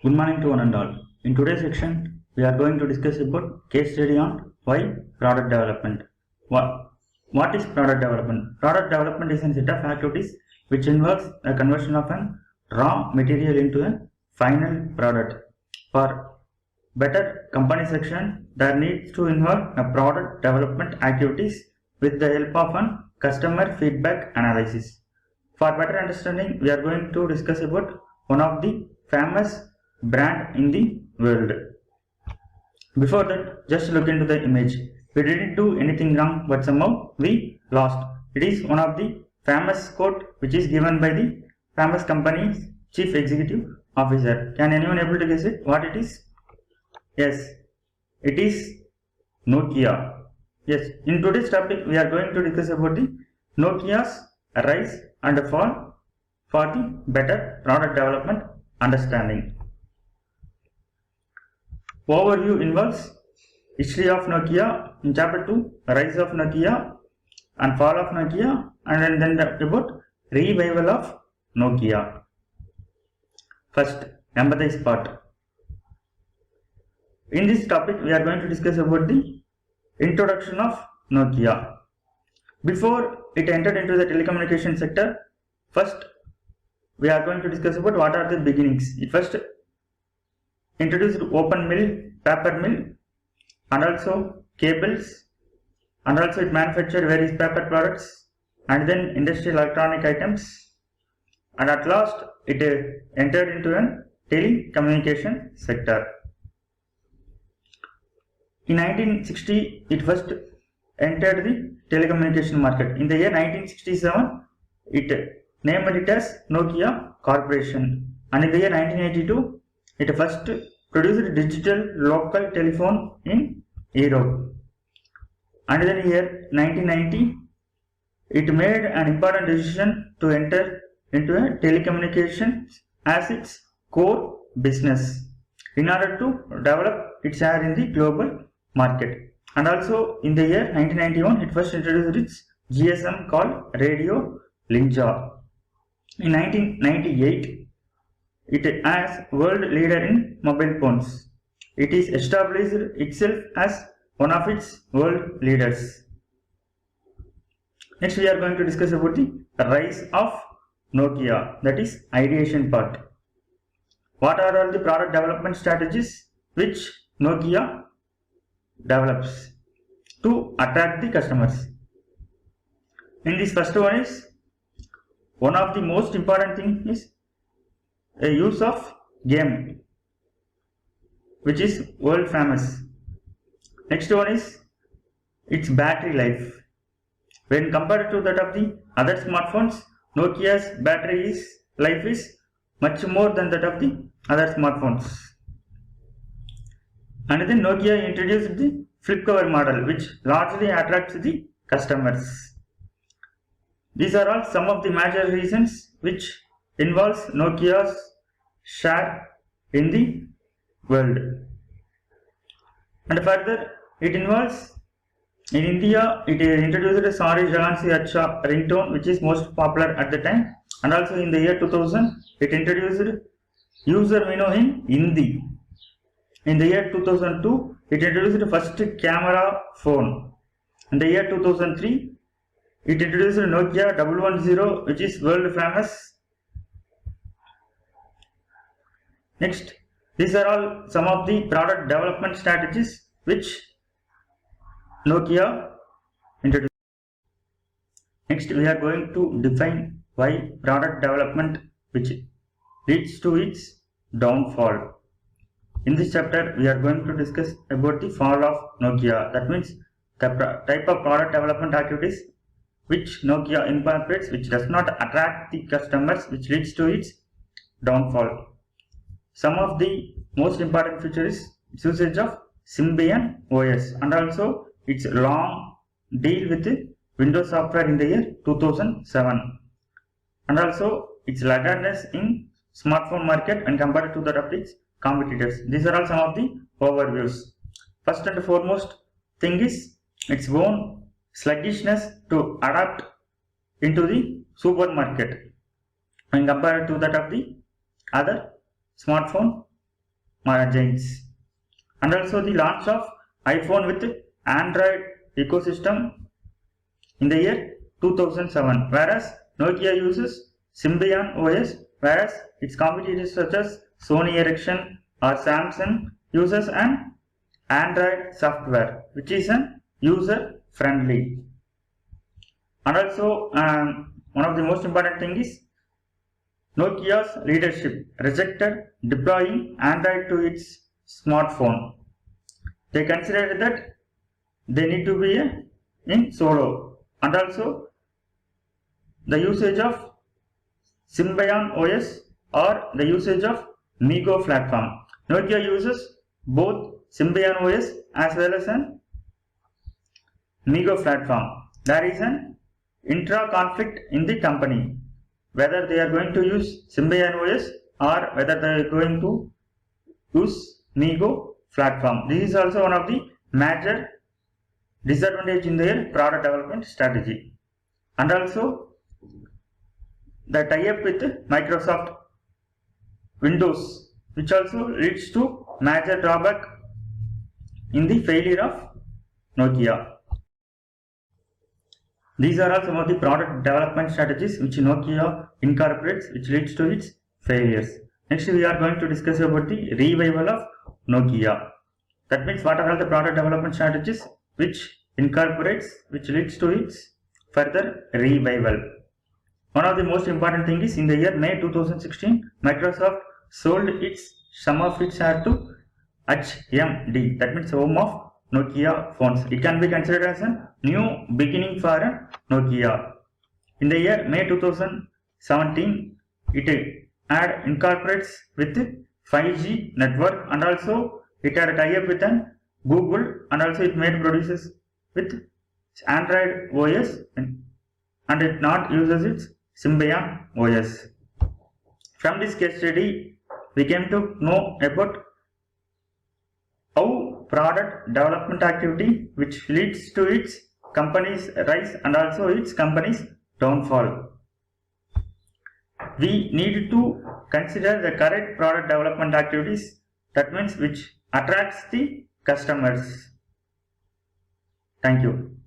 Good morning to one and all. In today's section, we are going to discuss about case study on why product development. What is product development? Product development is a set of activities which involves a conversion of an raw material into a final product. For better company section, there needs to involve a product development activities with the help of an customer feedback analysis. For better understanding, we are going to discuss about one of the famous brand in the world. Before that, just look into the image. We didn't do anything wrong, but somehow we lost. It is one of the famous quote which is given by the famous company's chief executive officer. Can anyone able to guess it? What it is? Yes, it is Nokia. Yes, in today's topic we are going to discuss about the Nokia's rise and fall for the better product development understanding. Overview involves history of Nokia in chapter 2, rise of Nokia and fall of Nokia, and then about revival of Nokia. First, empathize part. In this topic, we are going to discuss about the introduction of Nokia. Before it entered into the telecommunication sector, first we are going to discuss about what are the beginnings. It first introduced open mill, paper mill, and also cables, and also it manufactured various paper products and then industrial electronic items, and at last it entered into a telecommunication sector. In 1960, it first entered the telecommunication market. In the year 1967, it named it as Nokia Corporation, and in the year 1982, it first produced digital local telephone in Europe. And then here 1990, it made an important decision to enter into a telecommunications as its core business in order to develop its share in the global market. And also in the year 1991, it first introduced its GSM called Radio Linja. In 1998, it as world leader in mobile phones. It is established itself as one of its world leaders. Next, we are going to discuss about the rise of Nokia, that is ideation part. What are all the product development strategies which Nokia develops to attract the customers? In this first one is, one of the most important thing is a use of game, which is world famous. Next one is its battery life. When compared to that of the other smartphones, Nokia's battery life is much more than that of the other smartphones. And then Nokia introduced the flip cover model, which largely attracts the customers. These are all some of the major reasons which involves Nokia's share in the world. And further, it involves, in India, it introduced a Sorry Jagan Se Acha ringtone, which is most popular at the time. And also in the year 2000, it introduced user menu in Hindi. In the year 2002, it introduced the first camera phone. In the year 2003, it introduced Nokia 110, which is world famous. Next, these are all some of the product development strategies which Nokia introduced. Next, we are going to define why product development which leads to its downfall. In this chapter, we are going to discuss about the fall of Nokia. That means the type of product development activities which Nokia incorporates, which does not attract the customers, which leads to its downfall. Some of the most important features is its usage of Symbian OS, and also its long deal with Windows software in the year 2007, and also its laggardness in smartphone market and compared to that of its competitors. These are all some of the overviews. First and foremost thing is its own sluggishness to adapt into the supermarket when compared to that of the other smartphone giants. And also the launch of iPhone with Android ecosystem in the year 2007, whereas Nokia uses Symbian OS, whereas its competitors such as Sony Ericsson or Samsung uses an Android software which is an user friendly. And also one of the most important thing is Nokia's leadership rejected deploying Android to its smartphone. They considered that they need to be in solo, and also the usage of Symbian OS or the usage of Migo platform. Nokia uses both Symbian OS as well as an Migo platform. There is an intra-conflict in the company, whether they are going to use Symbian OS or whether they are going to use Migo platform. This is also one of the major disadvantage in their product development strategy. And also the tie-up with Microsoft Windows, which also leads to major drawback in the failure of Nokia. These are all some of the product development strategies which Nokia incorporates, which leads to its failures. Next, we are going to discuss about the revival of Nokia. That means what are all the product development strategies which incorporates, which leads to its further revival. One of the most important thing is in the year May 2016, Microsoft sold some of its share to HMD, that means home of Nokia phones. It can be considered as a new beginning for Nokia. In the year May 2017, it had incorporates with 5G network, and also it had a tie-up with an Google, and also it made produces with Android OS, and it not uses its Symbian OS. From this case study, we came to know about how product development activity which leads to its company's rise and also its company's downfall. We need to consider the correct product development activities, that means which attracts the customers. Thank you.